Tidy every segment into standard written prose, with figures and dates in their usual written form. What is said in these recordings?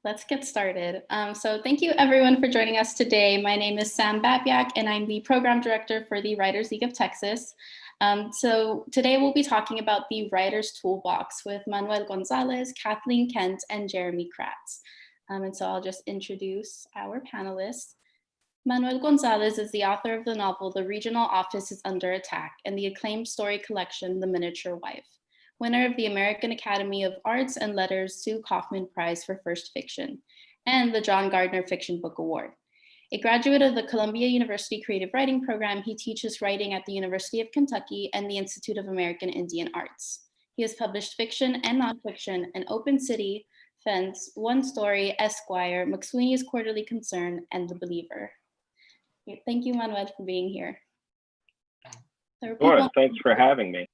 Let's get started. So thank you everyone for joining us today. My name is Sam Babyak and I'm the program director for the Writers League of Texas. So today we'll be talking about the Writers Toolbox with Manuel Gonzales, Kathleen Kent, and Jeramey Kraatz. And so I'll just introduce our panelists. Manuel Gonzales is the author of the novel The Regional Office is Under Attack and the acclaimed story collection The Miniature Wife, winner of the American Academy of Arts and Letters Sue Kaufman Prize for First Fiction, and the John Gardner Fiction Book Award. A graduate of the Columbia University Creative Writing Program, he teaches writing at the University of Kentucky and the Institute of American Indian Arts. He has published fiction and nonfiction in Open City, Fence, One Story, Esquire, McSweeney's Quarterly Concern, and The Believer. Thank you, Manuel, for being here. Sure, thanks for having me.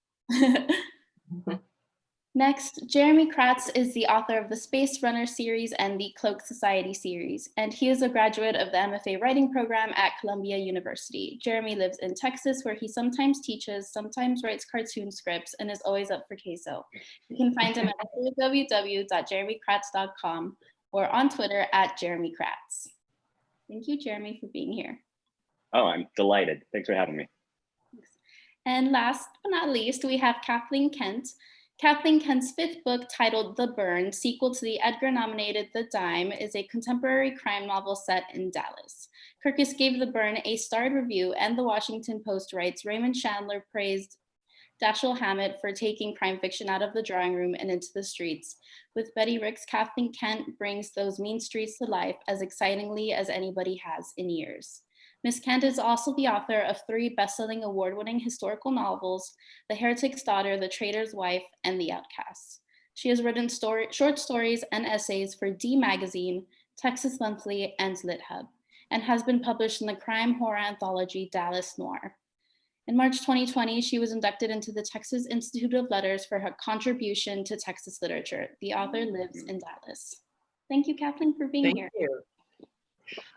Next, Jeramey Kraatz is the author of the Space Runner series and the Cloak Society series, and he is a graduate of the MFA writing program at Columbia University. Jeramey lives in Texas, where he sometimes teaches, sometimes writes cartoon scripts, and is always up for queso. You can find him at www.jerameykraatz.com or on Twitter at Jeramey Kraatz. Thank you, Jeramey, for being here. Oh, I'm delighted. Thanks for having me. And last but not least, we have Kathleen Kent. Kathleen Kent's fifth book, titled The Burn, sequel to the Edgar-nominated The Dime, is a contemporary crime novel set in Dallas. Kirkus gave The Burn a starred review, and the Washington Post writes, Raymond Chandler praised Dashiell Hammett for taking crime fiction out of the drawing room and into the streets. With Betty Ricks, Kathleen Kent brings those mean streets to life as excitingly as anybody has in years. Ms. Kent is also the author of 3 best-selling award-winning historical novels, The Heretic's Daughter, The Traitor's Wife, and The Outcasts. She has written short stories and essays for D Magazine, Texas Monthly, and LitHub, and has been published in the crime horror anthology Dallas Noir. In March 2020, she was inducted into the Texas Institute of Letters for her contribution to Texas literature. The author lives in Dallas. Thank you, Kathleen, for being here. Thank you.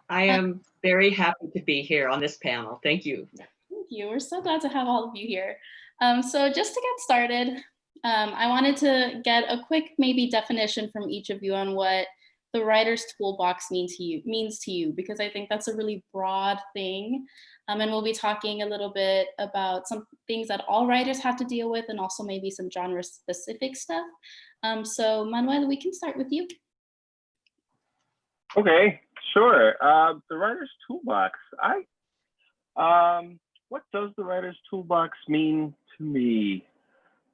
I am very happy to be here on this panel. Thank you. Thank you. We're so glad to have all of you here. So just to get started, I wanted to get a quick maybe definition from each of you on what the Writer's Toolbox means to you, because I think that's a really broad thing. And we'll be talking a little bit about some things that all writers have to deal with and also maybe some genre-specific stuff. So Manuel, we can start with you. Okay, sure. The Writer's Toolbox. What does the Writer's Toolbox mean to me?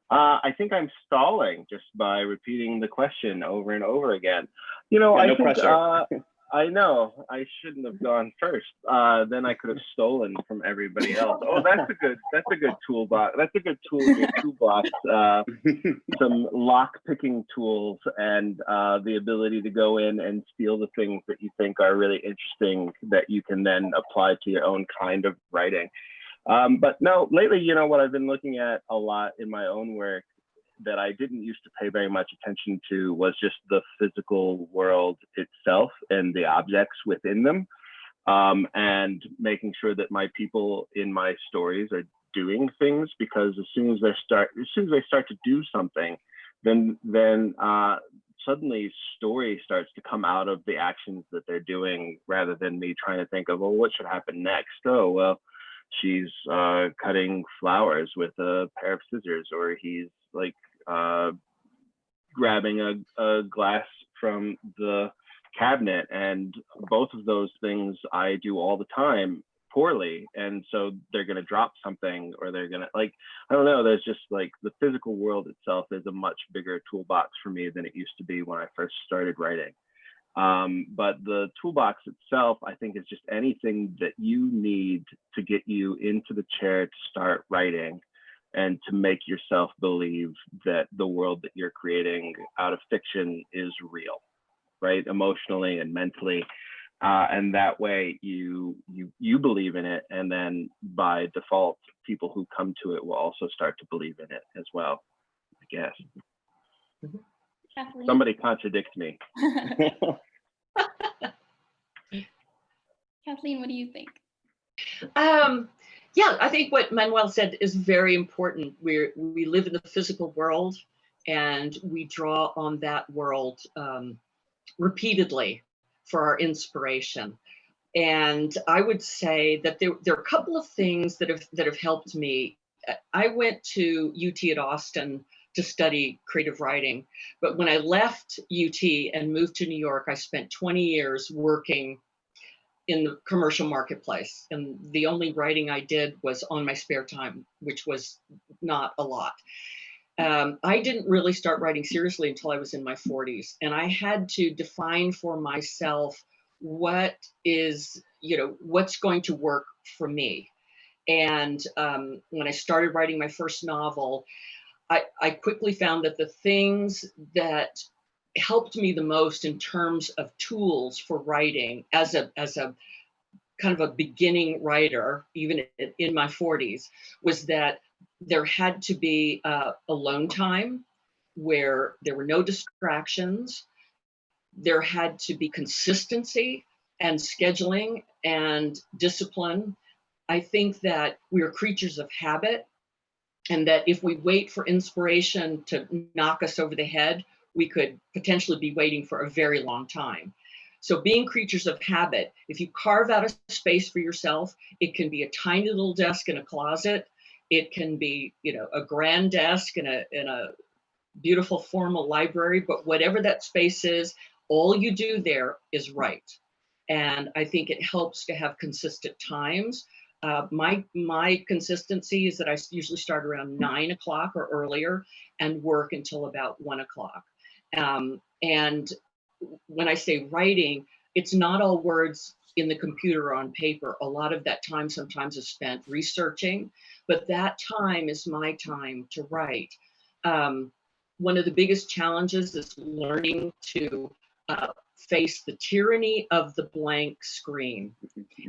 I think I'm stalling just by repeating the question over and over again. You know, yeah, I no think, pressure. I know I shouldn't have gone first. Then I could have stolen from everybody else. Oh, that's a good toolbox. That's a good tool in your toolbox. Some lock picking tools and the ability to go in and steal the things that you think are really interesting that you can then apply to your own kind of writing. But no, lately, you know, what I've been looking at a lot in my own work that I didn't used to pay very much attention to was just the physical world itself and the objects within them, and making sure that my people in my stories are doing things, because as soon as they start to do something, then suddenly story starts to come out of the actions that they're doing, rather than me trying to think of, well, what should happen next? Oh, well, she's cutting flowers with a pair of scissors, or he's like grabbing a glass from the cabinet. And both of those things I do all the time poorly. And so they're going to drop something, or they're going to, like, I don't know, there's just like the physical world itself is a much bigger toolbox for me than it used to be when I first started writing. But the toolbox itself, I think, is just anything that you need to get you into the chair to start writing and to make yourself believe that the world that you're creating out of fiction is real, right? Emotionally and mentally. And that way you believe in it. And then by default, people who come to it will also start to believe in it as well, I guess. Kathleen? Somebody contradict me. Kathleen, what do you think? Yeah, I think what Manuel said is very important. We live in the physical world, and we draw on that world repeatedly for our inspiration. And I would say that there are a couple of things that have helped me. I went to UT at Austin to study creative writing, but when I left UT and moved to New York, I spent 20 years working in the commercial marketplace, and the only writing I did was on my spare time, which was not a lot. I didn't really start writing seriously until I was in my 40s, and I had to define for myself what is, what's going to work for me. And when I started writing my first novel, I quickly found that the things that helped me the most in terms of tools for writing as a kind of a beginning writer, even in my 40s, was that there had to be alone time where there were no distractions. There had to be consistency and scheduling and discipline. I think that we are creatures of habit, and that if we wait for inspiration to knock us over the head, we could potentially be waiting for a very long time. So being creatures of habit, if you carve out a space for yourself, it can be a tiny little desk in a closet. It can be, a grand desk in a beautiful formal library, but whatever that space is, all you do there is write. And I think it helps to have consistent times. My consistency is that I usually start around 9 o'clock or earlier and work until about 1 o'clock. And when I say writing, it's not all words in the computer or on paper. A lot of that time sometimes is spent researching, but that time is my time to write. One of the biggest challenges is learning to face the tyranny of the blank screen.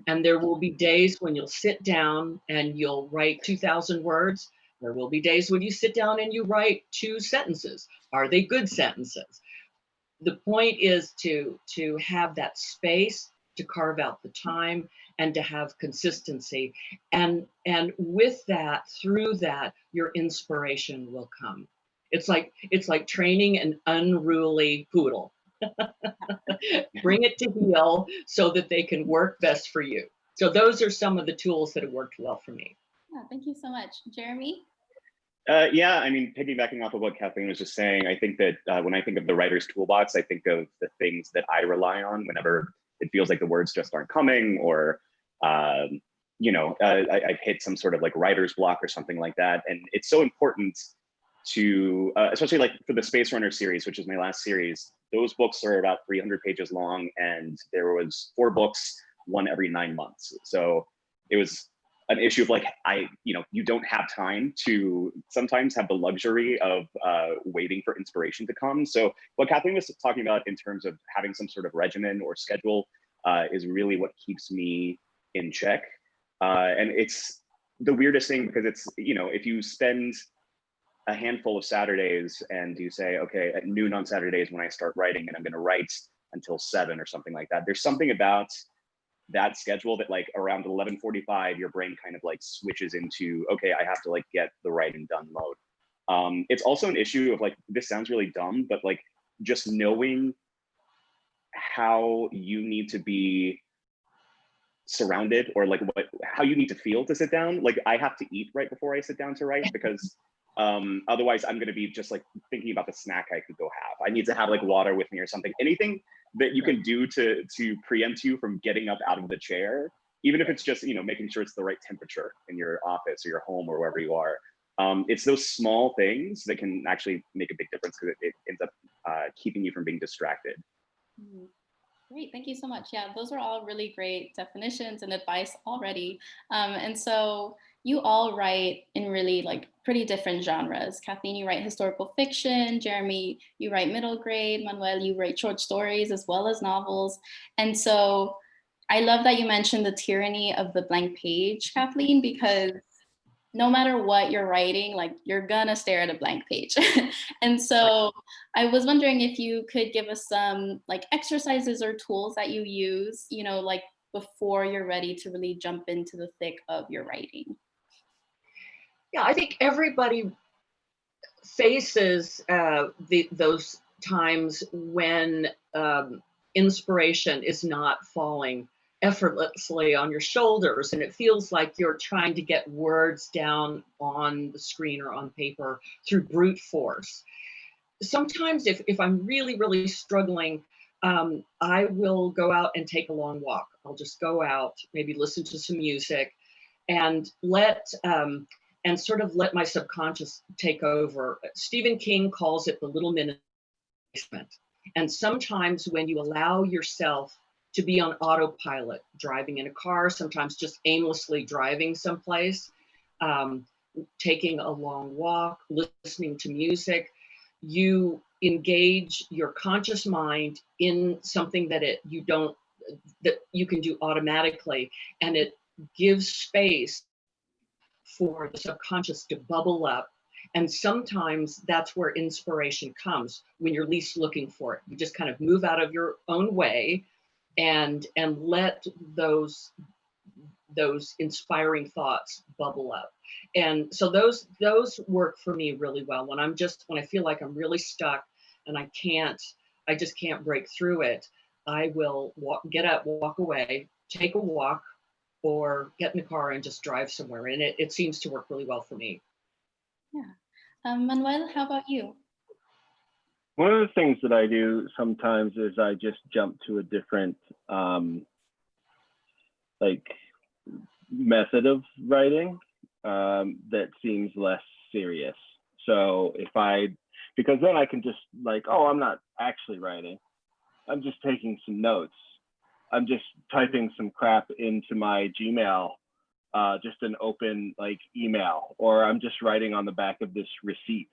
And there will be days when you'll sit down and you'll write 2,000 words. There will be days when you sit down and you write 2 sentences. Are they good sentences? The point is to have that space, to carve out the time, and to have consistency. And with that, through that, your inspiration will come. It's like training an unruly poodle. Bring it to heel so that they can work best for you. So those are some of the tools that have worked well for me. Yeah, thank you so much. Jeramey? Yeah, I mean, piggybacking off of what Kathleen was just saying, I think that when I think of the writer's toolbox, I think of the things that I rely on whenever it feels like the words just aren't coming, or I've hit some sort of like writer's block or something like that. And it's so important to, especially like for the Space Runner series, which is my last series, those books are about 300 pages long, and there was 4 books, one every 9 months. So it was an issue of like, you don't have time to sometimes have the luxury of waiting for inspiration to come. So what Kathleen was talking about in terms of having some sort of regimen or schedule is really what keeps me in check. And it's the weirdest thing, because it's, if you spend a handful of Saturdays and you say, okay, at noon on Saturdays when I start writing, and I'm going to write until 7 or something like that, there's something about that schedule that like around 11:45 your brain kind of like switches into, okay, I have to like get the writing done mode. It's also an issue of like, this sounds really dumb, but like just knowing how you need to be surrounded, or like how you need to feel to sit down. Like I have to eat right before I sit down to write, because otherwise I'm going to be just like thinking about the snack I could go have. I need to have like water with me or something, anything that you can do to preempt you from getting up out of the chair, even if it's just, making sure it's the right temperature in your office or your home or wherever you are. It's those small things that can actually make a big difference, because it ends up keeping you from being distracted. Mm-hmm. Great, thank you so much. Yeah, those are all really great definitions and advice already. And so you all write in really like pretty different genres. Kathleen, you write historical fiction. Jeramey, you write middle grade. Manuel, you write short stories as well as novels. And so I love that you mentioned the tyranny of the blank page, Kathleen, because no matter what you're writing, like you're gonna stare at a blank page. And so I was wondering if you could give us some like exercises or tools that you use, like before you're ready to really jump into the thick of your writing. Yeah, I think everybody faces those times when inspiration is not falling effortlessly on your shoulders, and it feels like you're trying to get words down on the screen or on paper through brute force. Sometimes if I'm really, really struggling, I will go out and take a long walk. I'll just go out, maybe listen to some music, and sort of let my subconscious take over. Stephen King calls it the little minute. And sometimes when you allow yourself to be on autopilot, driving in a car, sometimes just aimlessly driving someplace, taking a long walk, listening to music, you engage your conscious mind in something that you can do automatically, and it gives space for the subconscious to bubble up. And sometimes that's where inspiration comes, when you're least looking for it. You just kind of move out of your own way and let those inspiring thoughts bubble up. And so those work for me really well. When I feel like I'm really stuck and I just can't break through it, I will get up, walk away, take a walk, or get in the car and just drive somewhere. And it seems to work really well for me. Yeah. Manuel, how about you? One of the things that I do sometimes is I just jump to a different method of writing that seems less serious. So because then I can just I'm not actually writing. I'm just taking some notes. I'm just typing some crap into my Gmail, just an open email, or I'm just writing on the back of this receipt,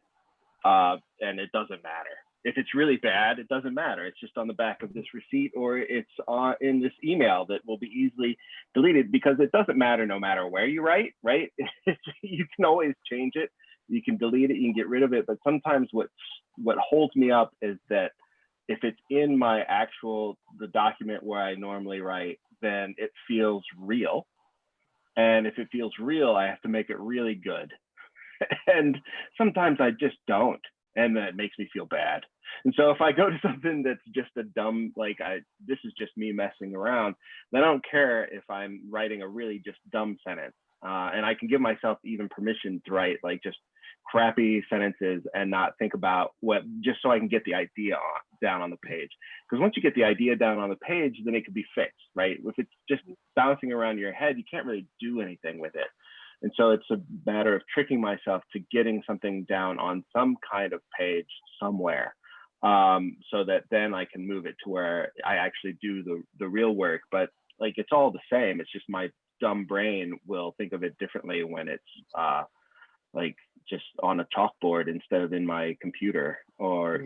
and it doesn't matter. If it's really bad, it doesn't matter. It's just on the back of this receipt, or it's in this email that will be easily deleted, because it doesn't matter no matter where you write, right? You can always change it. You can delete it, you can get rid of it. But sometimes what holds me up is that if it's in the document where I normally write, then it feels real. And if it feels real, I have to make it really good. And sometimes I just don't. And that makes me feel bad. And so if I go to something that's just a dumb, this is just me messing around, then I don't care if I'm writing a really just dumb sentence. And I can give myself even permission to write just crappy sentences and not think about just so I can get the idea down on the page. Because once you get the idea down on the page, then it can be fixed, right? If it's just bouncing around your head, you can't really do anything with it. And so it's a matter of tricking myself to getting something down on some kind of page somewhere, so that then I can move it to where I actually do the real work. But it's all the same. It's just my dumb brain will think of it differently when it's just on a chalkboard instead of in my computer, or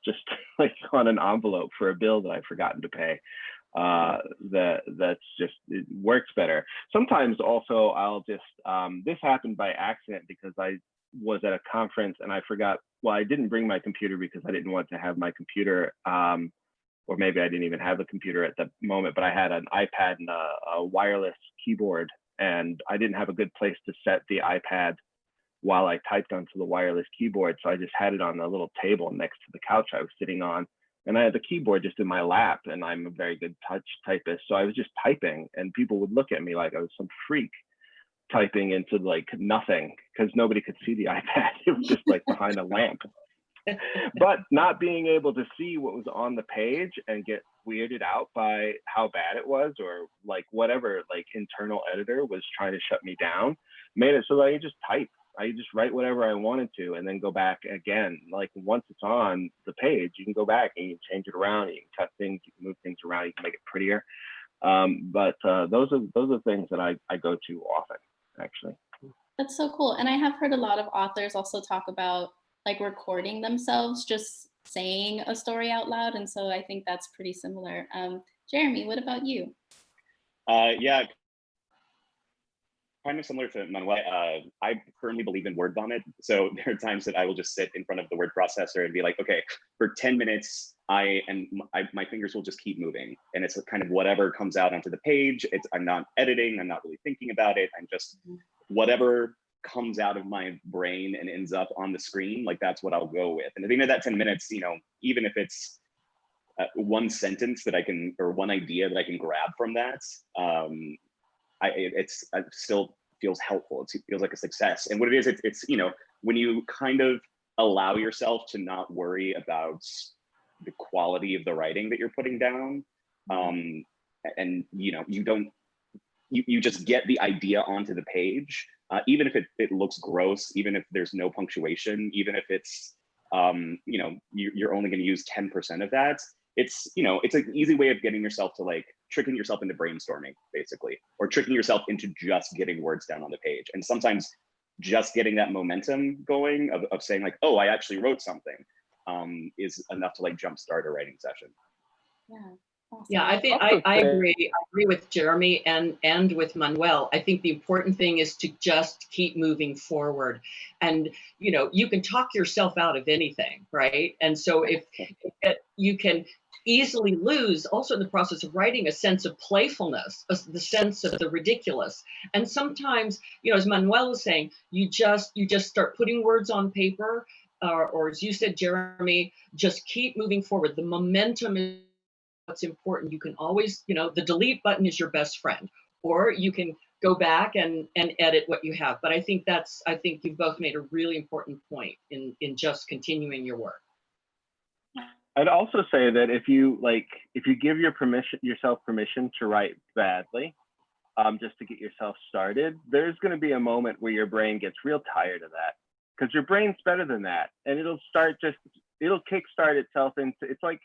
just on an envelope for a bill that I've forgotten to pay. That's just, it works better. Sometimes also I'll just this happened by accident, because I was at a conference and I forgot, I didn't bring my computer because I didn't want to have my computer, or maybe I didn't even have a computer at the moment, but I had an iPad and a wireless keyboard, and I didn't have a good place to set the iPad while I typed onto the wireless keyboard. So I just had it on a little table next to the couch I was sitting on. And I had the keyboard just in my lap, and I'm a very good touch typist. So I was just typing, and people would look at me like I was some freak typing into nothing, because nobody could see the iPad. It was just behind a lamp. But not being able to see what was on the page and get weirded out by how bad it was, or whatever internal editor was trying to shut me down, made it so that I could just type. I just write whatever I wanted to, and then go back again. Once it's on the page, you can go back and you can change it around, you can cut things, you can move things around, you can make it prettier. But those are things that I go to often, actually. That's so cool. And I have heard a lot of authors also talk about recording themselves just saying a story out loud. And so I think that's pretty similar. Jeramey, what about you? Yeah. Kind of similar to Manuel, I firmly believe in word vomit. So there are times that I will just sit in front of the word processor and be like, okay, for 10 minutes, my fingers will just keep moving. And it's kind of whatever comes out onto the page. I'm not editing, I'm not really thinking about it. I'm just whatever comes out of my brain and ends up on the screen, like that's what I'll go with. And at the end of that 10 minutes, you know, even if it's one sentence that I can, or one idea that I can grab from that, it still feels helpful. It feels like a success. And what it is, it's, you know, when you kind of allow yourself to not worry about the quality of the writing that you're putting down, and you know, you just get the idea onto the page, even if it looks gross, even if there's no punctuation, even if it's, you know, you're only going to use 10% of that. It's, you know, it's an easy way of getting yourself to, like, tricking yourself into brainstorming, basically, or tricking yourself into just getting words down on the page. And sometimes just getting that momentum going of saying, like, oh, I actually wrote something, is enough to, like, jumpstart a writing session. Yeah. Awesome. Yeah, I think I agree. I agree with Jeramey and with Manuel. I think the important thing is to just keep moving forward. And, you know, you can talk yourself out of anything, right? And so if you can easily lose also in the process of writing a sense of playfulness, the sense of the ridiculous. And sometimes, you know, as Manuel was saying, you just start putting words on paper, or as you said, Jeramey, just keep moving forward. The momentum is what's important. You can always, you know, the delete button is your best friend, or you can go back and edit what you have. But I think you both made a really important point in just continuing your work. I'd also say that if you give yourself permission to write badly, just to get yourself started, there's going to be a moment where your brain gets real tired of that, because your brain's better than that, and it'll kickstart itself into, it's like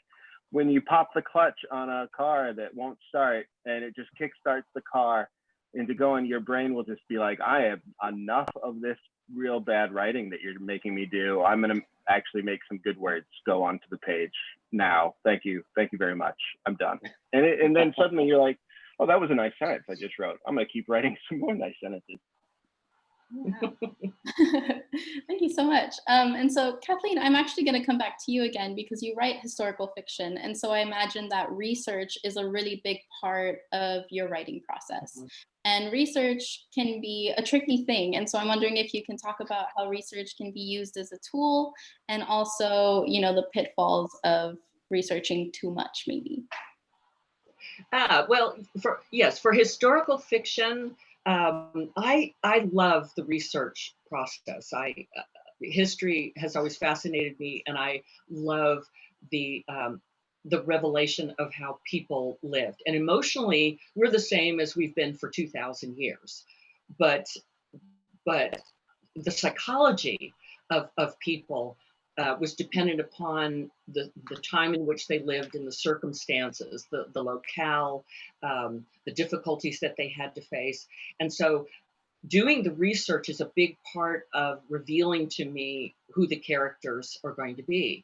when you pop the clutch on a car that won't start, and it just kickstarts the car into going, your brain will just be like, I have enough of this real bad writing that you're making me do. I'm going to actually make some good words go onto the page now. Thank you very much. I'm done. And then suddenly you're like, oh, that was a nice sentence I just wrote. I'm going to keep writing some more nice sentences. Yeah. Thank you so much. And so, Kathleen, I'm actually going to come back to you again, because you write historical fiction. And so I imagine that research is a really big part of your writing process. And research can be a tricky thing. And so I'm wondering if you can talk about how research can be used as a tool, and also, you know, the pitfalls of researching too much, maybe. Well, for historical fiction, I love the research process. History has always fascinated me, and I love the revelation of how people lived. And emotionally, we're the same as we've been for 2,000 years. But the psychology of people was dependent upon the time in which they lived and the circumstances, the locale, the difficulties that they had to face. And so doing the research is a big part of revealing to me who the characters are going to be.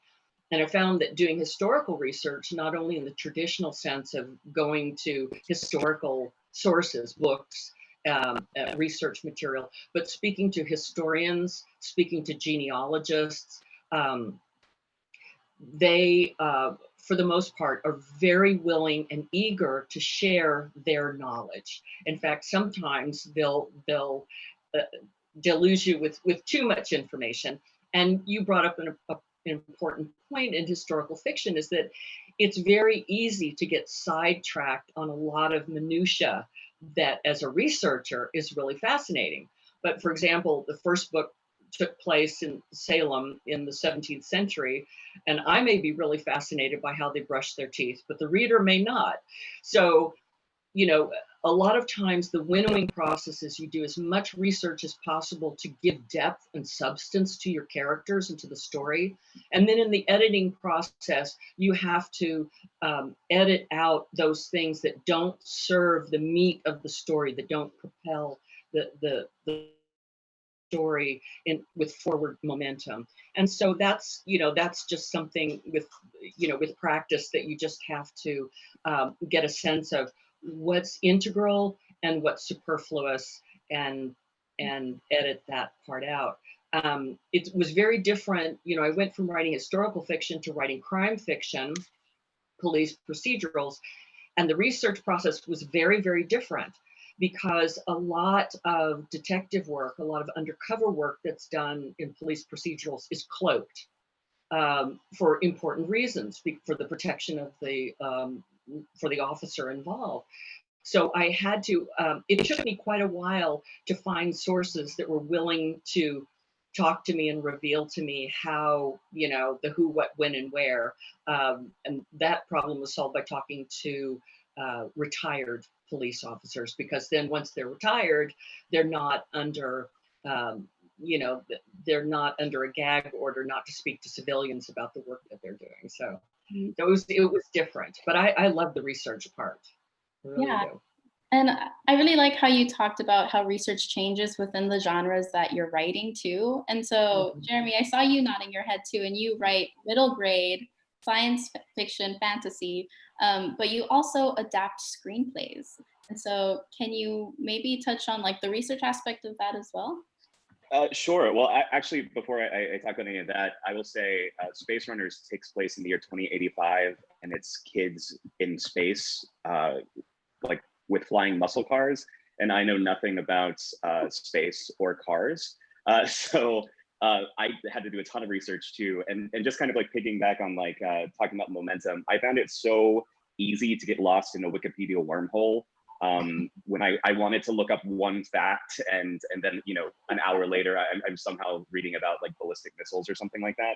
And I found that doing historical research, not only in the traditional sense of going to historical sources, books, research material, but speaking to historians, speaking to genealogists, they, for the most part, are very willing and eager to share their knowledge. In fact, sometimes they'll deluge you with too much information. And you brought up an important point in historical fiction, is that it's very easy to get sidetracked on a lot of minutia that, as a researcher, is really fascinating. But for example, the first book took place in Salem in the 17th century, and I may be really fascinated by how they brushed their teeth, but the reader may not. So, you know, a lot of times the winnowing process is you do as much research as possible to give depth and substance to your characters and to the story. And then in the editing process, you have to edit out those things that don't serve the meat of the story, that don't propel the story with forward momentum. And so that's just something with practice that you just have to get a sense of what's integral and what's superfluous, and edit that part out. It was very different. I went from writing historical fiction to writing crime fiction, police procedurals, and the research process was very, very different, because a lot of detective work, a lot of undercover work that's done in police procedurals is cloaked for important reasons, for the protection of for the officer involved. So I had to, it took me quite a while to find sources that were willing to talk to me and reveal to me how, the who, what, when, and where. And that problem was solved by talking to retired police officers, because then once they're retired, they're not under, they're not under a gag order not to speak to civilians about the work that they're doing. So it was different, but I love the research part. I really do. And I really like how you talked about how research changes within the genres that you're writing too. And so, Jeramey, I saw you nodding your head too, and you write middle grade, science fiction, fantasy, but you also adapt screenplays. And so can you maybe touch on like the research aspect of that as well? Sure. Well, actually, before I talk about any of that, I will say Space Runners takes place in the year 2085, and it's kids in space, like with flying muscle cars. And I know nothing about space or cars. So I had to do a ton of research too. And just kind of like piggyback on like talking about momentum, I found it so easy to get lost in a Wikipedia wormhole. When I wanted to look up one fact and then, an hour later, I'm somehow reading about like ballistic missiles or something like that.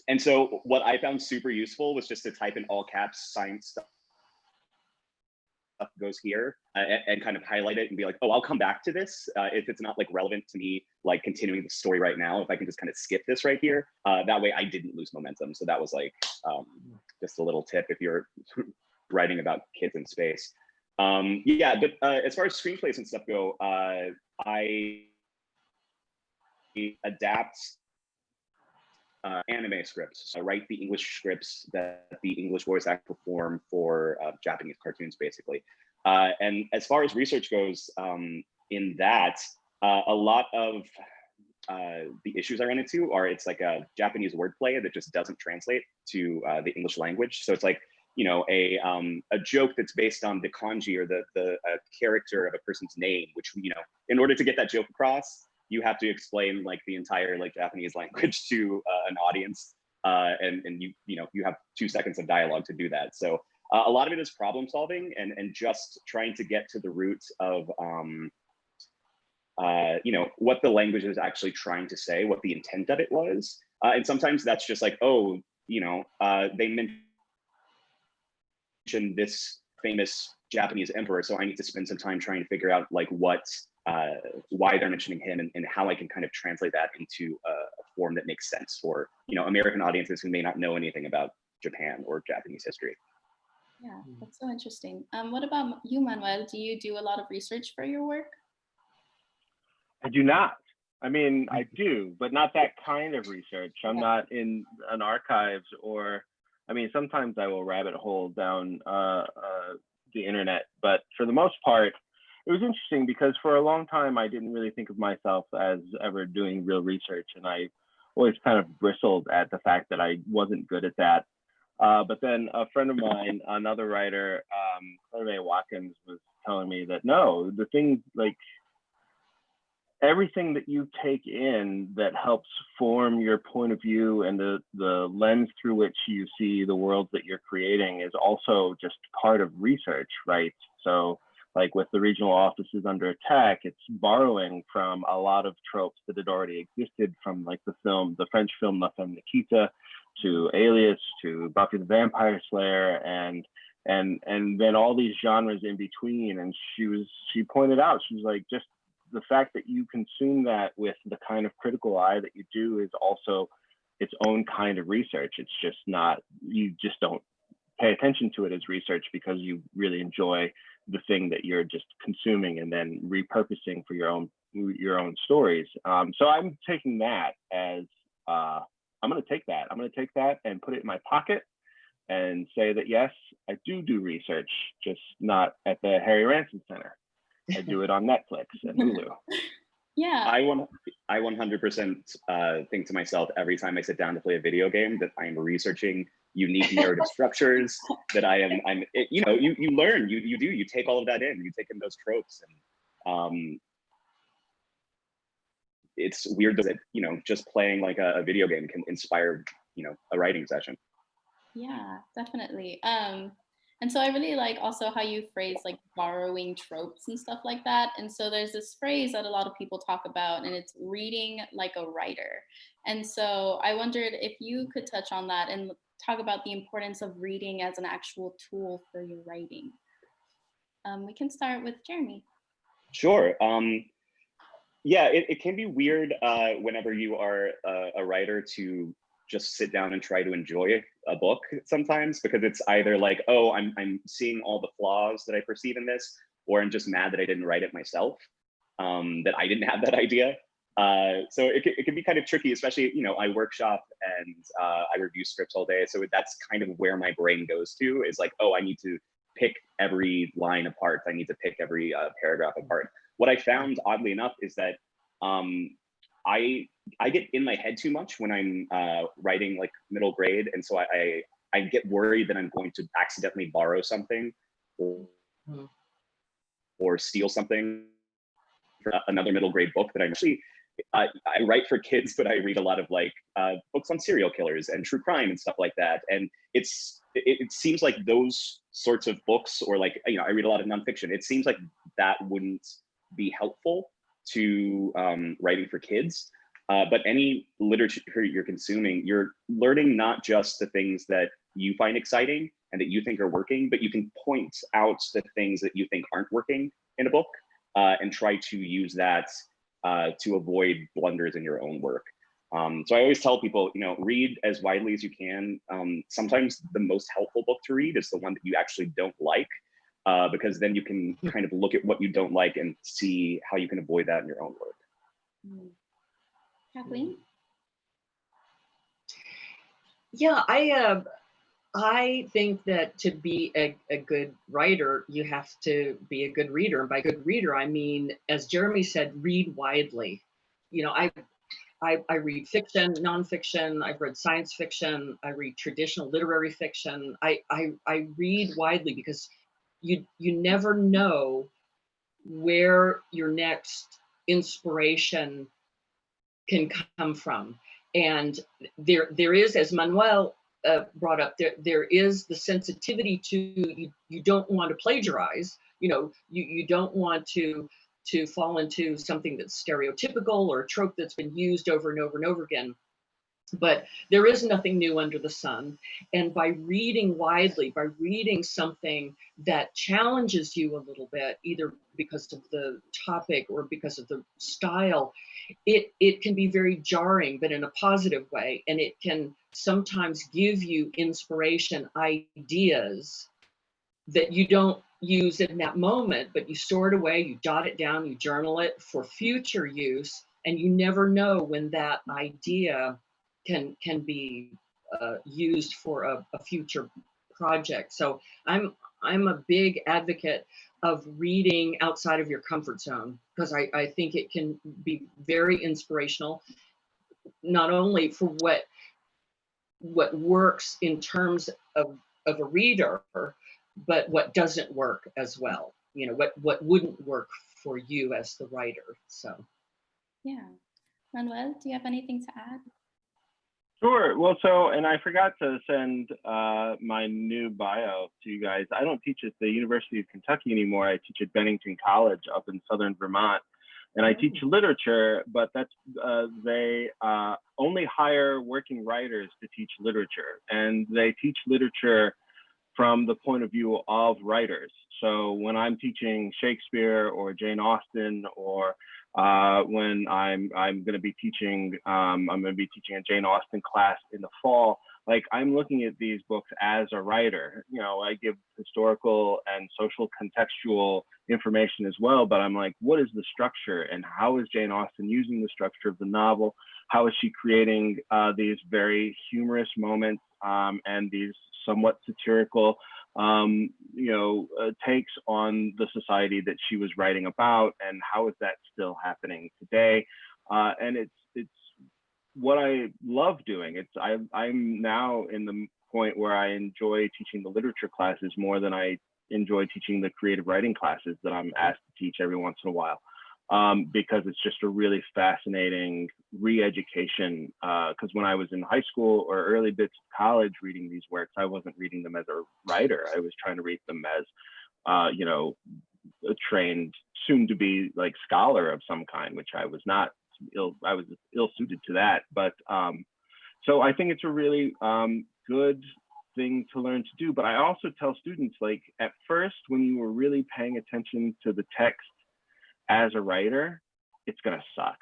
And so what I found super useful was just to type in all caps science stuff goes here and kind of highlight it and be like, oh, I'll come back to this if it's not like relevant to me, like continuing the story right now, if I can just kind of skip this right here. That way I didn't lose momentum. So that was like just a little tip if you're writing about kids in space. Yeah, but as far as screenplays and stuff go, I adapt anime scripts. So I write the English scripts that the English voice actors perform for Japanese cartoons, basically. And as far as research goes, in that, a lot of the issues I run into are it's like a Japanese wordplay that just doesn't translate to the English language. So it's like, a joke that's based on the kanji or the character of a person's name, which, in order to get that joke across, you have to explain like the entire like Japanese language to an audience, and you have 2 seconds of dialogue to do that. So a lot of it is problem solving and just trying to get to the root of what the language is actually trying to say, what the intent of it was, and sometimes that's just like, oh, they mentioned this famous Japanese emperor, so I need to spend some time trying to figure out like why they're mentioning him and how I can kind of translate that into a form that makes sense for American audiences who may not know anything about Japan or Japanese history. Yeah, that's so interesting. What about you, Manuel? Do you do a lot of research for your work? I do not. I mean, I do, but not that kind of research. I'm not in an archives or, I mean, sometimes I will rabbit hole down the internet, but for the most part, it was interesting because for a long time, I didn't really think of myself as ever doing real research. And I always kind of bristled at the fact that I wasn't good at that. But then a friend of mine, another writer, Jeramey Watkins, was telling me that no, the thing, like everything that you take in that helps form your point of view and the lens through which you see the world that you're creating is also just part of research, right? So like with the regional offices under attack, it's borrowing from a lot of tropes that had already existed from like the French film La Femme Nikita, to Alias, to Buffy the Vampire Slayer, and then all these genres in between. And she pointed out, she was like, just the fact that you consume that with the kind of critical eye that you do is also its own kind of research. It's just not, you just don't pay attention to it as research because you really enjoy the thing that you're just consuming and then repurposing for your own stories. So I'm taking that as I'm going to take that and put it in my pocket and say that yes, I do research, just not at the Harry Ransom Center. I do it on Netflix and Hulu. Yeah. I 100% think to myself every time I sit down to play a video game that I am researching unique narrative structures that you know, you learn, you take all of that in, you take in those tropes, and it's weird that, you know, just playing like a video game can inspire, you know, a writing session. Yeah, definitely. And so I really like also how you phrase like borrowing tropes and stuff like that. And so there's this phrase that a lot of people talk about, and it's reading like a writer. And so I wondered if you could touch on that and talk about the importance of reading as an actual tool for your writing. We can start with Jeramey. Sure. Yeah, it can be weird whenever you are a writer to just sit down and try to enjoy a book sometimes, because it's either like, oh, I'm seeing all the flaws that I perceive in this, or I'm just mad that I didn't write it myself, that I didn't have that idea. So it can be kind of tricky, especially, you know, I workshop and I review scripts all day. So that's kind of where my brain goes to, is like, oh, I need to pick every line apart. I need to pick every paragraph apart. What I found, oddly enough, is that I get in my head too much when I'm writing like middle grade, and so I get worried that I'm going to accidentally borrow something or steal something from another middle grade book that I'm actually. I write for kids, but I read a lot of like books on serial killers and true crime and stuff like that, and it seems like those sorts of books, or like, you know, I read a lot of nonfiction. It seems like that wouldn't be helpful to writing for kids. But any literature you're consuming, you're learning not just the things that you find exciting and that you think are working, but you can point out the things that you think aren't working in a book and try to use that to avoid blunders in your own work. So I always tell people, you know, read as widely as you can. Sometimes the most helpful book to read is the one that you actually don't like, because then you can kind of look at what you don't like and see how you can avoid that in your own work. Kathleen? Yeah, I think that to be a good writer, you have to be a good reader. And by good reader, I mean, as Jeramey said, read widely. You know, I read fiction, nonfiction, I've read science fiction, I read traditional literary fiction. I read widely, because you never know where your next inspiration can come from. And there is, as Manuel brought up, there is the sensitivity to, you don't want to plagiarize, you know, you don't want to fall into something that's stereotypical or a trope that's been used over and over and over again. But there is nothing new under the sun. And by reading widely, by reading something that challenges you a little bit, either because of the topic or because of the style, it can be very jarring, but in a positive way. And it can sometimes give you inspiration, ideas that you don't use in that moment, but you store it away, you jot it down, you journal it for future use. And you never know when that idea can be used for a future project. So I'm a big advocate of reading outside of your comfort zone, because I think it can be very inspirational, not only for what works in terms of a reader, but what doesn't work as well. You know, what wouldn't work for you as the writer. So yeah. Manuel, do you have anything to add? Sure. Well, so, and I forgot to send my new bio to you guys. I don't teach at the University of Kentucky anymore. I teach at Bennington College up in southern Vermont, and I teach literature. But that's they only hire working writers to teach literature, and they teach literature from the point of view of writers. So when I'm teaching Shakespeare or Jane Austen, or when I'm going to be teaching, a Jane Austen class in the fall, like, I'm looking at these books as a writer. You know, I give historical and social contextual information as well, but I'm like, what is the structure, and how is Jane Austen using the structure of the novel? How is she creating these very humorous moments and these somewhat satirical takes on the society that she was writing about, and how is that still happening today? And it's what I love doing. I'm now in the point where I enjoy teaching the literature classes more than I enjoy teaching the creative writing classes that I'm asked to teach every once in a while, because it's just a really fascinating re-education. Because when I was in high school or early bits of college reading these works, I wasn't reading them as a writer. I was trying to read them as, you know, a trained, soon to be like scholar of some kind, which I was not. I was ill-suited to that. But so I think it's a really good thing to learn to do. But I also tell students, like, at first, when you were really paying attention to the text as a writer, it's going to suck,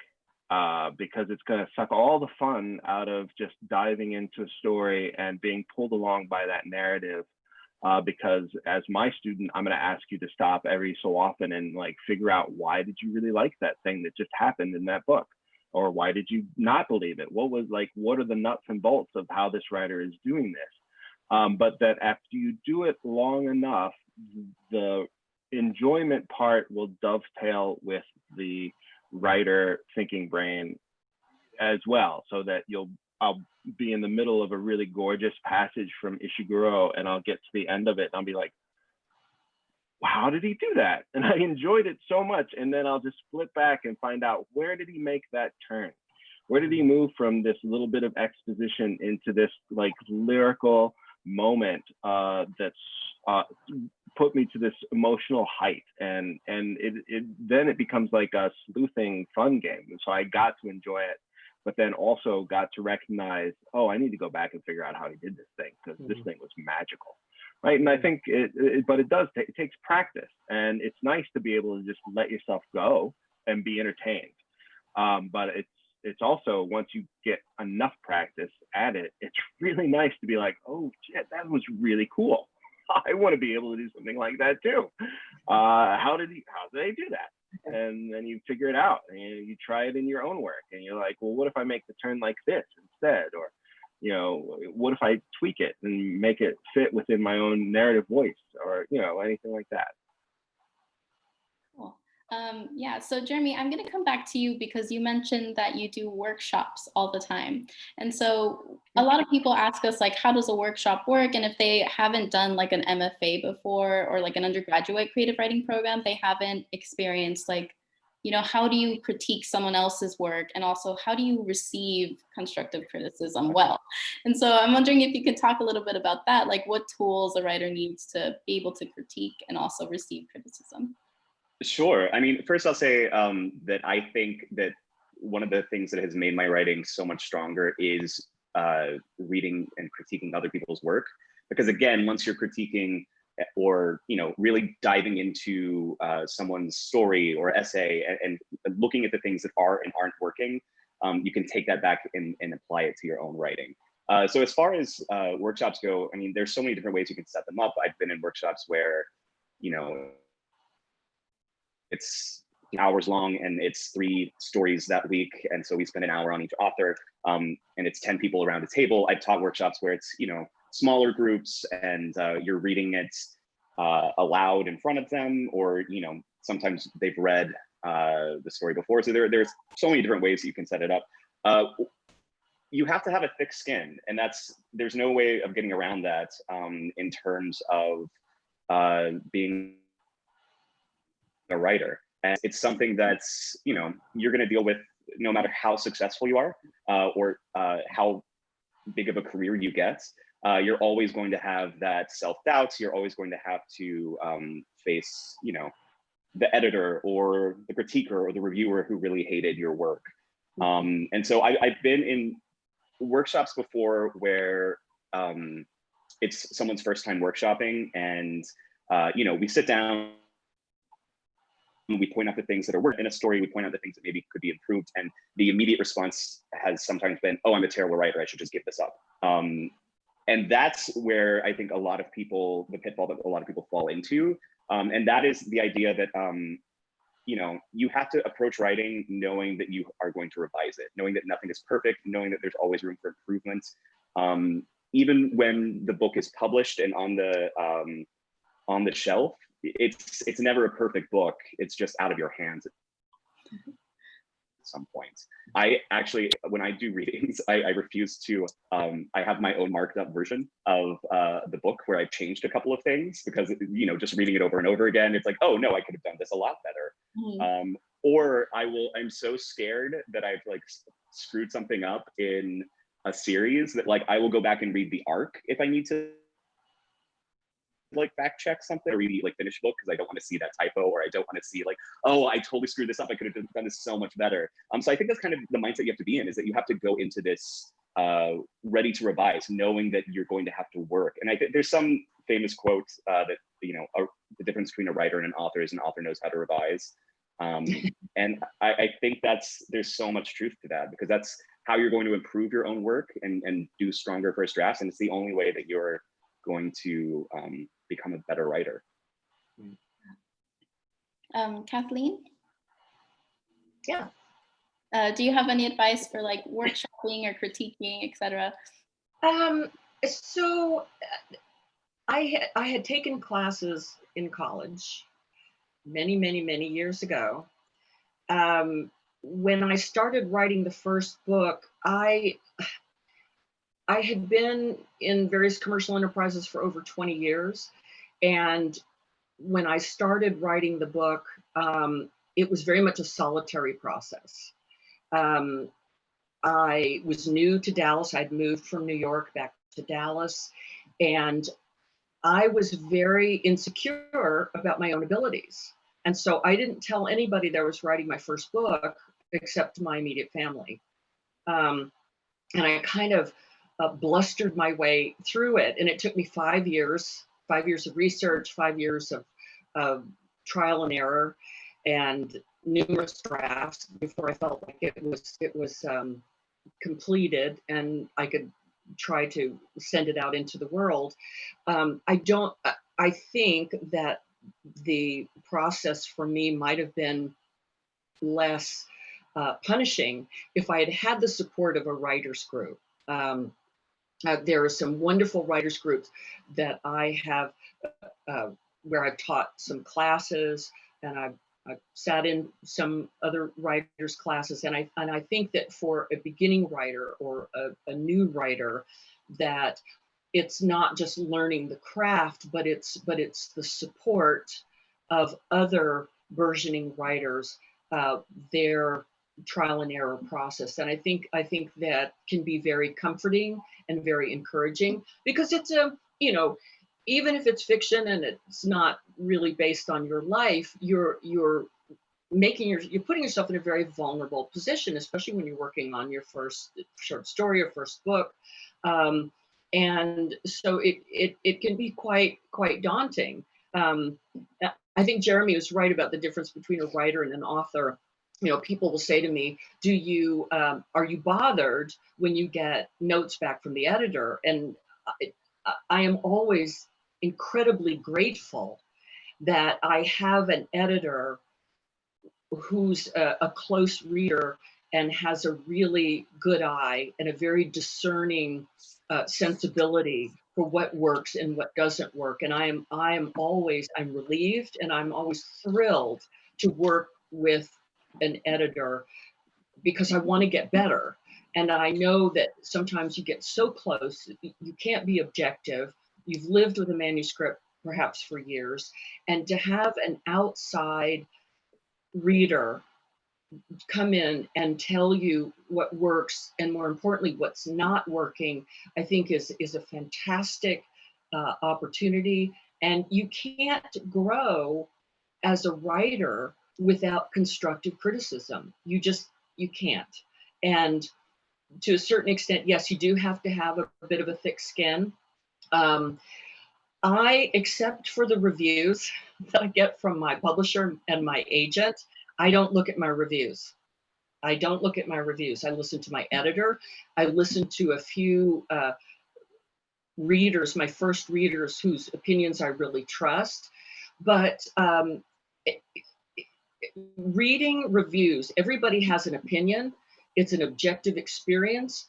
because it's going to suck all the fun out of just diving into a story and being pulled along by that narrative. Because as my student, I'm going to ask you to stop every so often and like figure out, why did you really like that thing that just happened in that book? Or why did you not believe it? What are the nuts and bolts of how this writer is doing this? But that after you do it long enough, the enjoyment part will dovetail with the writer thinking brain as well, so that I'll be in the middle of a really gorgeous passage from Ishiguro, and I'll get to the end of it and I'll be like, wow, how did he do that? And I enjoyed it so much. And then I'll just flip back and find out, where did he make that turn? Where did he move from this little bit of exposition into this like lyrical moment that's put me to this emotional height? And then it becomes like a sleuthing fun game. And so I got to enjoy it, but then also got to recognize, oh, I need to go back and figure out how he did this thing, because this thing was magical, right? And I think but it takes practice, and it's nice to be able to just let yourself go and be entertained. But it's also, once you get enough practice at it, it's really nice to be like, oh shit, that was really cool. I want to be able to do something like that too. How did they do that? And then you figure it out, and you try it in your own work, and you're like, well, what if I make the turn like this instead? Or, you know, what if I tweak it and make it fit within my own narrative voice, or, you know, anything like that. Cool. Yeah, so Jeramey, I'm going to come back to you because you mentioned that you do workshops all the time. And so a lot of people ask us, like, how does a workshop work? And if they haven't done like an MFA before, or like an undergraduate creative writing program, they haven't experienced, like, you know, how do you critique someone else's work? And also, how do you receive constructive criticism well? And so I'm wondering if you could talk a little bit about that, like what tools a writer needs to be able to critique and also receive criticism. Sure. I mean, first I'll say that I think that one of the things that has made my writing so much stronger is reading and critiquing other people's work. Because again, once you're critiquing or, you know, really diving into someone's story or essay and looking at the things that are and aren't working, you can take that back and apply it to your own writing. So as far as workshops go, I mean, there's so many different ways you can set them up. I've been in workshops where, you know, it's hours long and it's 3 stories that week. And so we spend an hour on each author, and it's 10 people around a table. I've taught workshops where it's, you know, smaller groups and you're reading it aloud in front of them, or, you know, sometimes they've read the story before. So there's so many different ways that you can set it up. You have to have a thick skin, and there's no way of getting around that in terms of being a writer. And it's something that's, you know, you're going to deal with no matter how successful you are or how big of a career you get. You're always going to have that self-doubt. You're always going to have to face, you know, the editor or the critiquer or the reviewer who really hated your work. And so I've been in workshops before where it's someone's first time workshopping, and you know, we sit down, we point out the things that are working in a story, we point out the things that maybe could be improved, and the immediate response has sometimes been, oh, I'm a terrible writer, I should just give this up. And that's where I think a lot of people, the pitfall that a lot of people fall into, and that is the idea that you know, you have to approach writing knowing that you are going to revise it, knowing that nothing is perfect, knowing that there's always room for improvement. Even when the book is published and on the shelf, it's never a perfect book. It's just out of your hands. some point. I actually, when I do readings, I refuse to, I have my own marked up version of the book where I've changed a couple of things because, you know, just reading it over and over again, it's like, oh no, I could have done this a lot better. Or I'm so scared that I've like screwed something up in a series that like I will go back and read the arc if I need to like fact check something or read the like finished book because I don't want to see that typo, or I don't want to see like, oh, I totally screwed this up. I could have done this so much better. So I think that's kind of the mindset you have to be in, is that you have to go into this ready to revise, knowing that you're going to have to work. And I think there's some famous quote that, you know, the difference between a writer and an author is an author knows how to revise. And I think there's so much truth to that, because that's how you're going to improve your own work and do stronger first drafts. And it's the only way that you're going to become a better writer. Kathleen? Yeah. Do you have any advice for like workshopping or critiquing, etc.? So I had taken classes in college many years ago. When I started writing the first book, I had been in various commercial enterprises for over 20 years. And when I started writing the book, it was very much a solitary process. I was new to Dallas. I'd moved from New York back to Dallas, and I was very insecure about my own abilities. And so I didn't tell anybody that I was writing my first book except my immediate family. And I kind of blustered my way through it. And it took me 5 years of research, 5 years of trial and error, and numerous drafts before I felt like it was completed and I could try to send it out into the world. I think that the process for me might have been less punishing if I had had the support of a writers group. There are some wonderful writers groups that I have where I've taught some classes, and I've sat in some other writers classes, and I think that for a beginning writer or a new writer, that it's not just learning the craft, but it's the support of other burgeoning writers, their trial and error process. And I think that can be very comforting and very encouraging, because it's even if it's fiction and it's not really based on your life, you're putting yourself in a very vulnerable position, especially when you're working on your first short story or first book. And so it can be quite daunting. I think Jeramey was right about the difference between a writer and an author. People will say to me, are you bothered when you get notes back from the editor? And I am always incredibly grateful that I have an editor who's a close reader and has a really good eye and a very discerning sensibility for what works and what doesn't work. And I'm relieved, and I'm always thrilled to work with an editor, because I want to get better. And I know that sometimes you get so close, you can't be objective. You've lived with a manuscript perhaps for years, and to have an outside reader come in and tell you what works, and more importantly, what's not working, I think is a fantastic opportunity. And you can't grow as a writer without constructive criticism. You can't. And to a certain extent, yes, you do have to have a bit of a thick skin. Except for the reviews that I get from my publisher and my agent, I don't look at my reviews. I listen to my editor. I listen to a few readers, my first readers, whose opinions I really trust. But reading reviews, everybody has an opinion. It's an objective experience.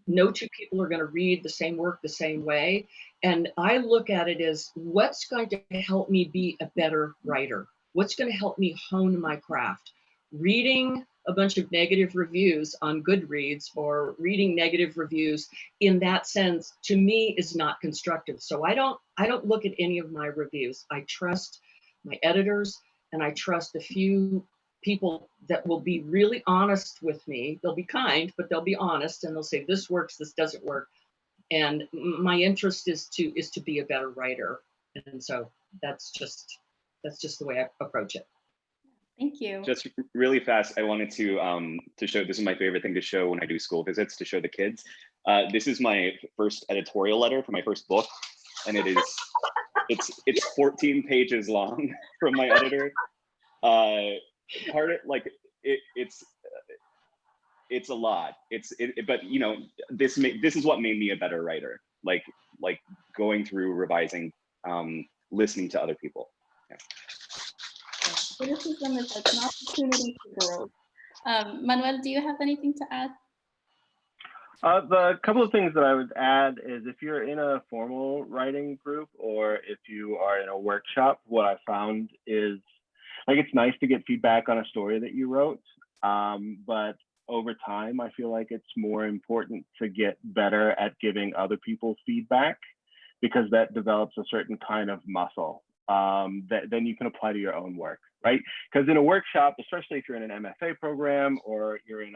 No two people are going to read the same work the same way. And I look at it as, what's going to help me be a better writer? What's going to help me hone my craft? Reading a bunch of negative reviews on Goodreads or reading negative reviews in that sense, to me, is not constructive. So I don't look at any of my reviews. I trust my editors, and I trust a few people that will be really honest with me. They'll be kind, but they'll be honest, and they'll say, this works, this doesn't work. And my interest is to be a better writer. And so that's just the way I approach it. Thank you. Just really fast, I wanted to show, this is my favorite thing to show when I do school visits, to show the kids. This is my first editorial letter for my first book, and it's 14 pages long from my editor. Part of, like, it's a lot. But you know, this is what made me a better writer. Like going through, revising, listening to other people. Yeah. Criticism is like an opportunity for growth. Manuel, do you have anything to add? The couple of things that I would add is, if you're in a formal writing group or if you are in a workshop, what I found is, like, it's nice to get feedback on a story that you wrote, but over time, I feel like it's more important to get better at giving other people feedback, because that develops a certain kind of muscle that then you can apply to your own work, right? Because in a workshop, especially if you're in an MFA program or you're in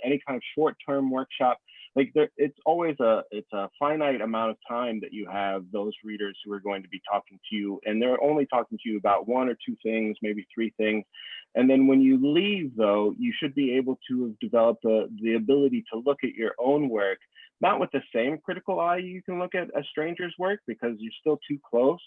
any kind of short-term workshop, like it's a finite amount of time that you have those readers who are going to be talking to you, and they're only talking to you about one or two things, maybe three things. And then when you leave, though, you should be able to have developed the ability to look at your own work, not with the same critical eye you can look at a stranger's work, because you're still too close,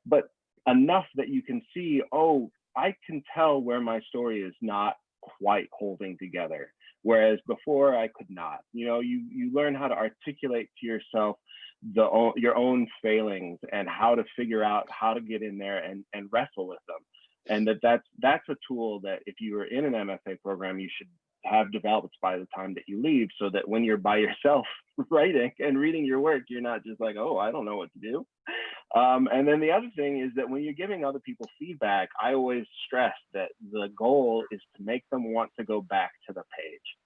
but enough that you can see, oh, I can tell where my story is not quite holding together, whereas before I could not. You know, you learn how to articulate to yourself your own failings and how to figure out how to get in there and wrestle with them. And that's a tool that if you are in an MFA program, you should have developed by the time that you leave, so that when you're by yourself writing and reading your work, you're not just like, oh, I don't know what to do. And then the other thing is that when you're giving other people feedback, I always stress that the goal is to make them want to go back to the page,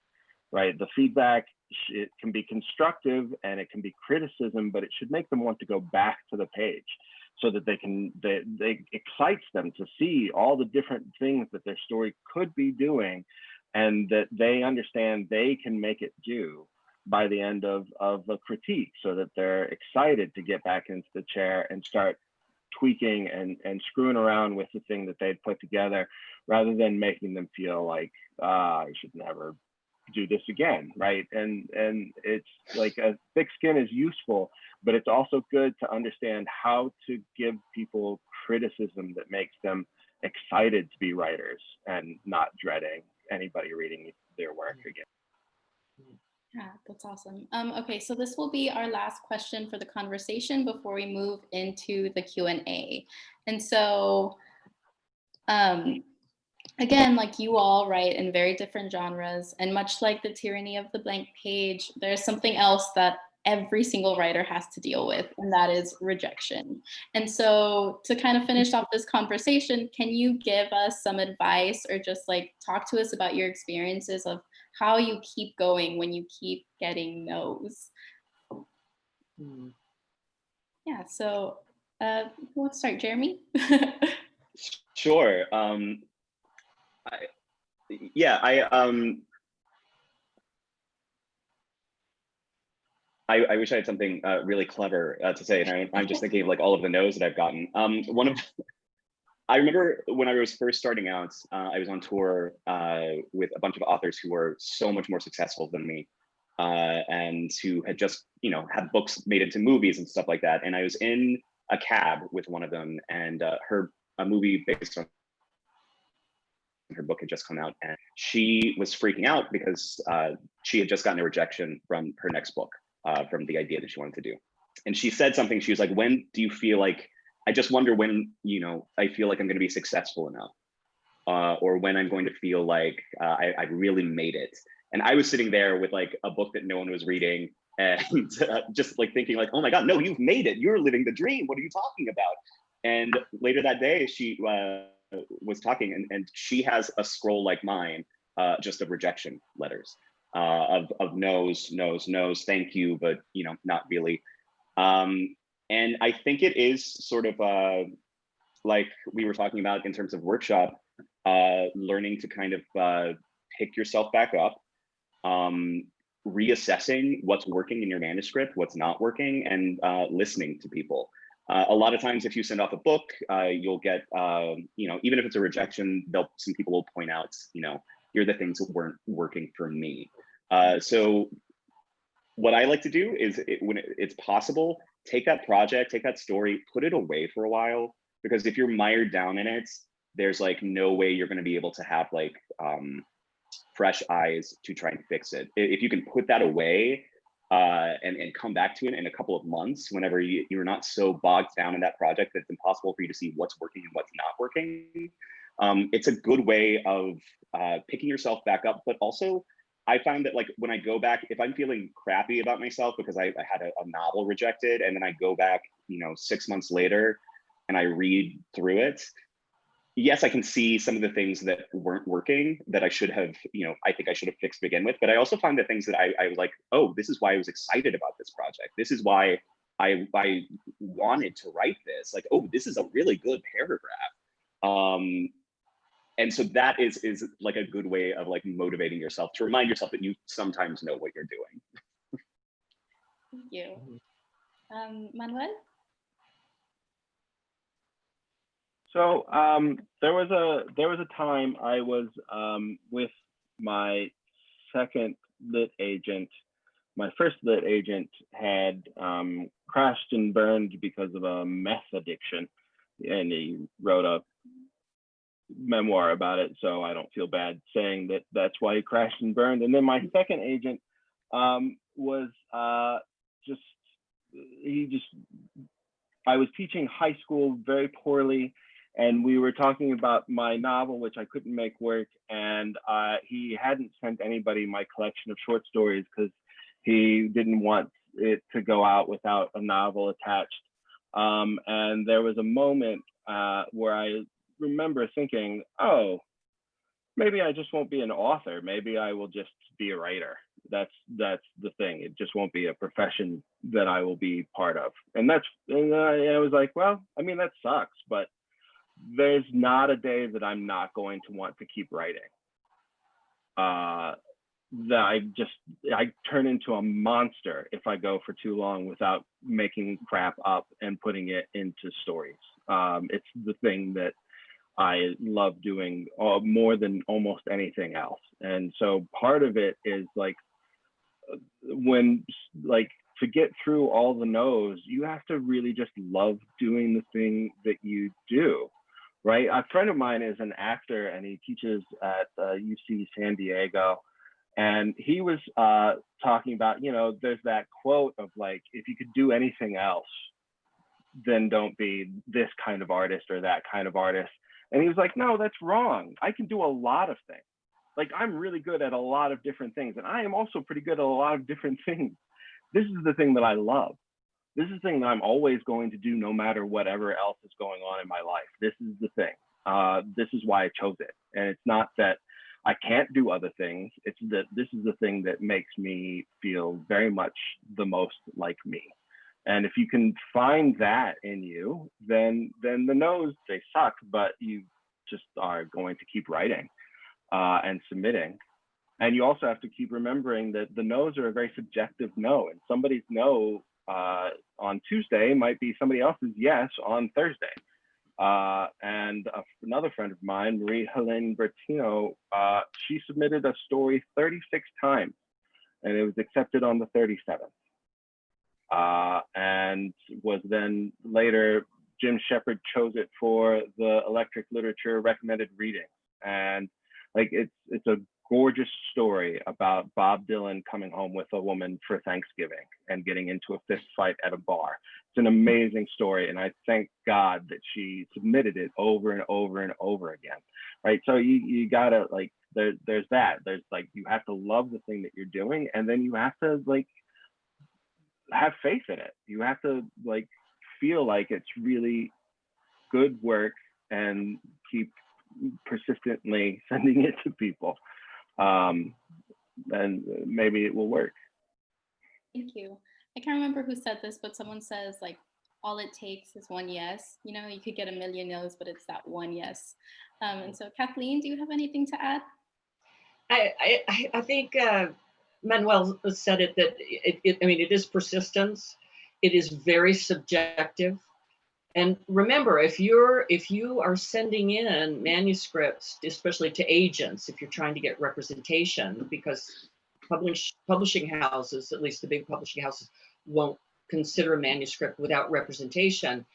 right? The feedback, it can be constructive and it can be criticism, but it should make them want to go back to the page, so that they excites them to see all the different things that their story could be doing, and that they understand they can make it do by the end of a critique, so that they're excited to get back into the chair and start tweaking and screwing around with the thing that they'd put together, rather than making them feel like, I should never do this again, right? And it's like, a thick skin is useful, but it's also good to understand how to give people criticism that makes them excited to be writers and not dreading anybody reading their work again. Yeah, that's awesome. Okay, so this will be our last question for the conversation before we move into the Q&A. And so, again, like, you all write in very different genres, and much like the tyranny of the blank page, there's something else that every single writer has to deal with, and that is rejection. And so, to kind of finish off this conversation, can you give us some advice, or just like talk to us about your experiences of how you keep going when you keep getting no's? Yeah, so who wants to start? Jeramey? Sure. I wish I had something really clever to say, and I'm just thinking of like all of the no's that I've gotten. I remember when I was first starting out, I was on tour with a bunch of authors who were so much more successful than me, and who had just, had books made into movies and stuff like that. And I was in a cab with one of them, and a movie based on her book had just come out, and she was freaking out because she had just gotten a rejection from her next book, from the idea that she wanted to do. And she said something, she was like, when do you feel like, I just wonder when, I feel like I'm going to be successful enough, or when I'm going to feel like I really made it. And I was sitting there with like a book that no one was reading, and just like thinking like, oh my God, no, you've made it. You're living the dream. What are you talking about? And later that day, she was talking, and she has a scroll like mine, just of rejection letters, of no's, thank you, but not really. And I think it is sort of like we were talking about in terms of workshop, learning to kind of pick yourself back up, reassessing what's working in your manuscript, what's not working, and listening to people. A lot of times if you send off a book, you'll get, even if it's a rejection, some people will point out, here are the things that weren't working for me. So what I like to do is when it's possible, take that project, take that story, put it away for a while, because if you're mired down in it, there's like no way you're going to be able to have like fresh eyes to try and fix it. If you can put that away and come back to it in a couple of months, whenever you're not so bogged down in that project that it's impossible for you to see what's working and what's not working, it's a good way of picking yourself back up. But also, I found that like when I go back, if I'm feeling crappy about myself because I had a novel rejected, and then I go back, 6 months later and I read through it, yes, I can see some of the things that weren't working that I should have, I think I should have fixed to begin with. But I also find the things that I was like, oh, this is why I was excited about this project. This is why I wanted to write this. Like, oh, this is a really good paragraph. And so that is like a good way of like motivating yourself to remind yourself that you sometimes know what you're doing. Thank you. Manuel? So there was a time I was with my second lit agent. My first lit agent had crashed and burned because of a meth addiction, and he wrote a memoir about it, so I don't feel bad saying that that's why he crashed and burned. And then my second agent was I was teaching high school very poorly, and we were talking about my novel, which I couldn't make work, and he hadn't sent anybody my collection of short stories because he didn't want it to go out without a novel attached. And there was a moment where I remember thinking, oh, maybe I just won't be an author. Maybe I will just be a writer. That's the thing. It just won't be a profession that I will be part of. And I was like, well, I mean, that sucks, but there's not a day that I'm not going to want to keep writing. That I turn into a monster if I go for too long without making crap up and putting it into stories. It's the thing that I love doing more than almost anything else. And so part of it is like, to get through all the no's, you have to really just love doing the thing that you do, right? A friend of mine is an actor and he teaches at UC San Diego. And he was talking about, there's that quote of like, if you could do anything else, then don't be this kind of artist or that kind of artist. And he was like, no, that's wrong. I can do a lot of things. Like, I'm really good at a lot of different things. And I am also pretty good at a lot of different things. This is the thing that I love. This is the thing that I'm always going to do no matter whatever else is going on in my life. This is the thing. This is why I chose it. And it's not that I can't do other things. It's that this is the thing that makes me feel very much the most like me. And if you can find that in you, then the no's, they suck, but you just are going to keep writing and submitting. And you also have to keep remembering that the no's are a very subjective no, and somebody's no on Tuesday might be somebody else's yes on Thursday. And another friend of mine, Marie-Helene Bertino, she submitted a story 36 times, and it was accepted on the 37th. And was then later, Jim Shepard chose it for the Electric Literature recommended reading. And like, it's a gorgeous story about Bob Dylan coming home with a woman for Thanksgiving and getting into a fist fight at a bar. It's an amazing story. And I thank God that she submitted it over and over and over again, right? So you gotta like, there's that. There's like, you have to love the thing that you're doing, and then you have to like, have faith in it. You have to like feel like it's really good work and keep persistently sending it to people. and maybe it will work. Thank you. I can't remember who said this, but someone says like, all it takes is one yes. You know, you could get a million no's, but it's that one yes. And so Kathleen, do you have anything to add? I think Manuel said it, that I mean, it is persistence. It is very subjective. And remember, if you are sending in manuscripts, especially to agents, if you're trying to get representation, because publishing houses, at least the big publishing houses, won't consider a manuscript without representation,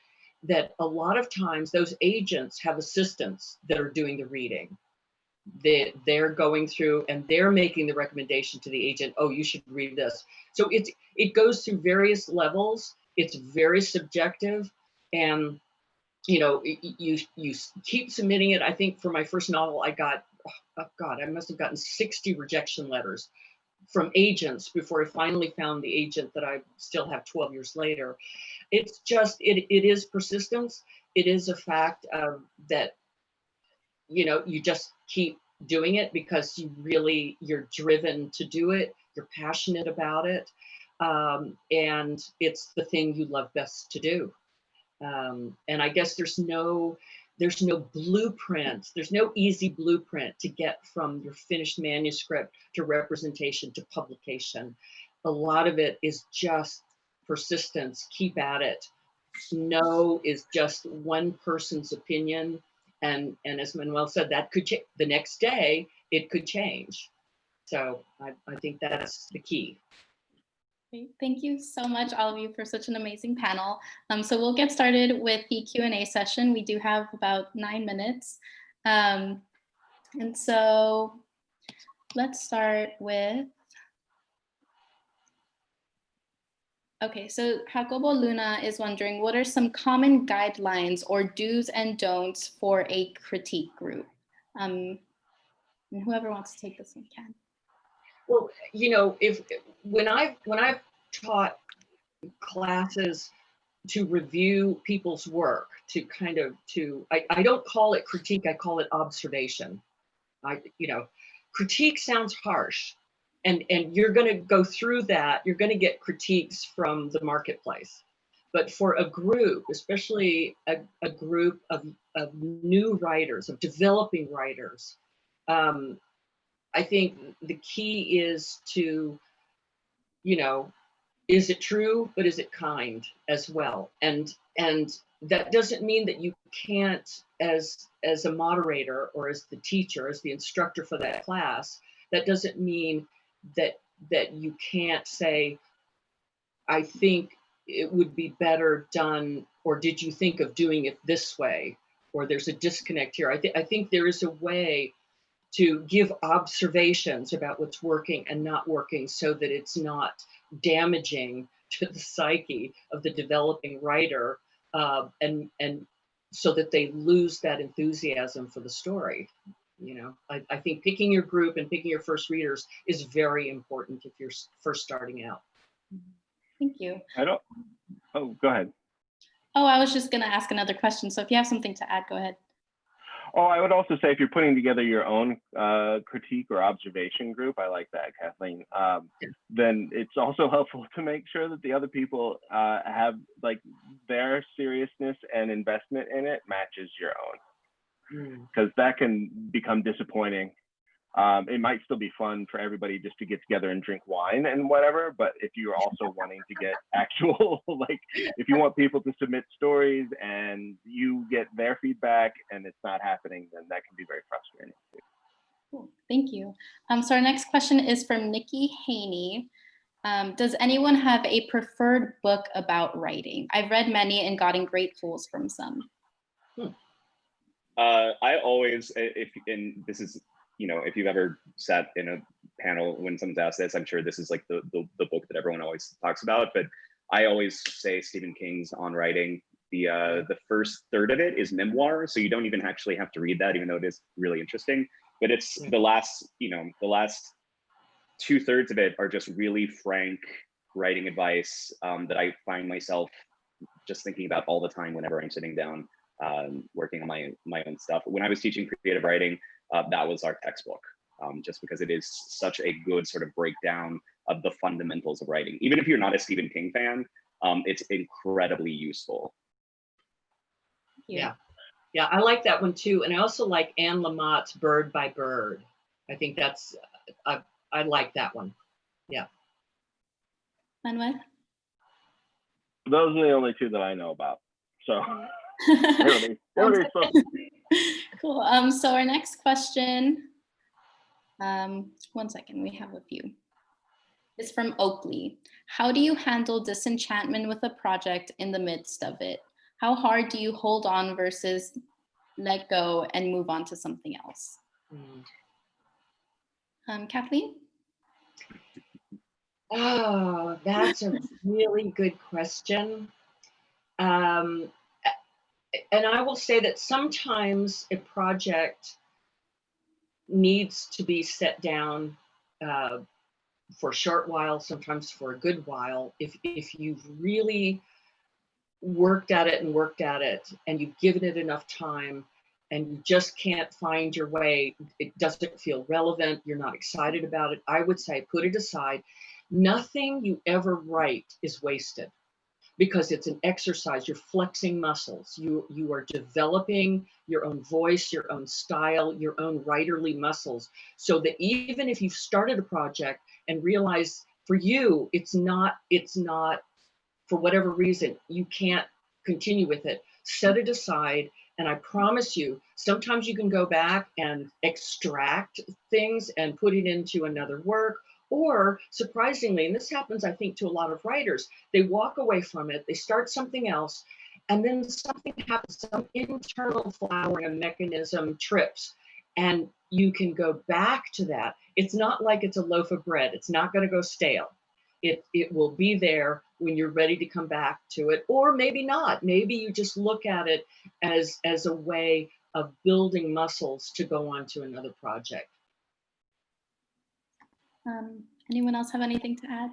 that a lot of times those agents have assistants that are doing the reading. They're going through and they're making the recommendation to the agent, oh, you should read this. So it goes through various levels. It's very subjective. And you know, you keep submitting it. I think for my first novel, I got, oh God, I must have gotten 60 rejection letters from agents before I finally found the agent that I still have 12 years later. It's just, it is persistence. It is a fact that, you know, you just keep doing it because you're driven to do it. You're passionate about it. And it's the thing you love best to do. And I guess there's no blueprint. There's no easy blueprint to get from your finished manuscript to representation to publication. A lot of it is just persistence. Keep at it. No is just one person's opinion, and as Manuel said, that could change the next day. It could change. So I think that's the key. Great. Thank you so much, all of you, for such an amazing panel. So we'll get started with the Q&A session. We do have about 9 minutes. And so let's start with, okay, so Jacobo Luna is wondering, what are some common guidelines or do's and don'ts for a critique group? And whoever wants to take this one can. Well, you know, when I've taught classes to review people's work, I don't call it critique, I call it observation. Critique sounds harsh, and you're going to go through that. You're going to get critiques from the marketplace. But for a group, especially a group of new writers, of developing writers, I think the key is to, you know, is it true, but is it kind as well? And that doesn't mean that you can't, as a moderator or as the teacher, as the instructor for that class, that doesn't mean that you can't say, I think it would be better done, or did you think of doing it this way? Or there's a disconnect here. I think there is a way to give observations about what's working and not working so that it's not damaging to the psyche of the developing writer, and so that they lose that enthusiasm for the story. You know, I think picking your group and picking your first readers is very important if you're first starting out. Thank you. Oh, go ahead. Oh, I was just going to ask another question. So if you have something to add, go ahead. Oh, I would also say if you're putting together your own critique or observation group, I like that, Kathleen, then it's also helpful to make sure that the other people have, like, their seriousness and investment in it matches your own, because that can become disappointing. It might still be fun for everybody just to get together and drink wine and whatever, but if you're also wanting to get actual, like, if you want people to submit stories and you get their feedback and it's not happening, then that can be very frustrating too. Cool. Thank you. So our next question is from Nikki Haney. Does anyone have a preferred book about writing? I've read many and gotten great tools from some. I always, this is, you know, if you've ever sat in a panel when someone's asked this, I'm sure this is like the book that everyone always talks about, but I always say Stephen King's On Writing. The first third of it is memoir, so you don't even actually have to read that, even though it is really interesting. But it's the last 2/3 of it are just really frank writing advice that I find myself just thinking about all the time whenever I'm sitting down working on my own stuff. When I was teaching creative writing, that was our textbook. just because it is such a good sort of breakdown of the fundamentals of writing. Even if you're not a Stephen King fan, it's incredibly useful. Yeah. Yeah, I like that one too. And I also like Anne Lamott's Bird by Bird. I think that's, I like that one. Yeah. Manuel? Those are the only two that I know about. So they're supposed to be. Cool. So our next question, 1 second, we have a few. It's from Oakley. How do you handle disenchantment with a project in the midst of it? How hard do you hold on versus let go and move on to something else? Kathleen? Oh, that's a really good question. And I will say that sometimes a project needs to be set down for a short while, sometimes for a good while. If you've really worked at it and you've given it enough time and you just can't find your way, it doesn't feel relevant, you're not excited about it, I would say put it aside. Nothing you ever write is wasted because it's an exercise. You're flexing muscles. You are developing your own voice, your own style, your own writerly muscles. So that even if you've started a project and realize for you, it's not for whatever reason, you can't continue with it, set it aside. And I promise you, sometimes you can go back and extract things and put it into another work. Or surprisingly, and this happens, I think, to a lot of writers, they walk away from it, they start something else, and then something happens, some internal flowering mechanism trips, and you can go back to that. It's not like it's a loaf of bread. It's not going to go stale. It will be there when you're ready to come back to it, or maybe not. Maybe you just look at it as a way of building muscles to go on to another project. Anyone else have anything to add?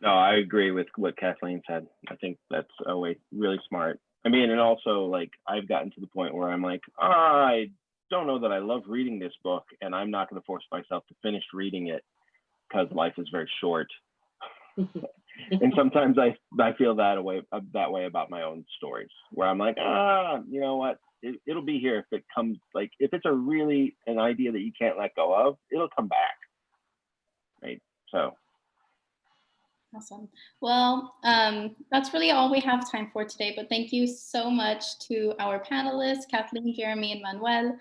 No, I agree with what Kathleen said. I think that's always really smart. I mean, and also like I've gotten to the point where I'm like, I don't know that I love reading this book, and I'm not going to force myself to finish reading it because life is very short. And sometimes I feel that way about my own stories, where I'm like, you know what? It'll be here if it comes, like if it's an idea that you can't let go of, it'll come back, right? So. Awesome. Well, that's really all we have time for today, but thank you so much to our panelists, Kathleen, Jeramey, and Manuel.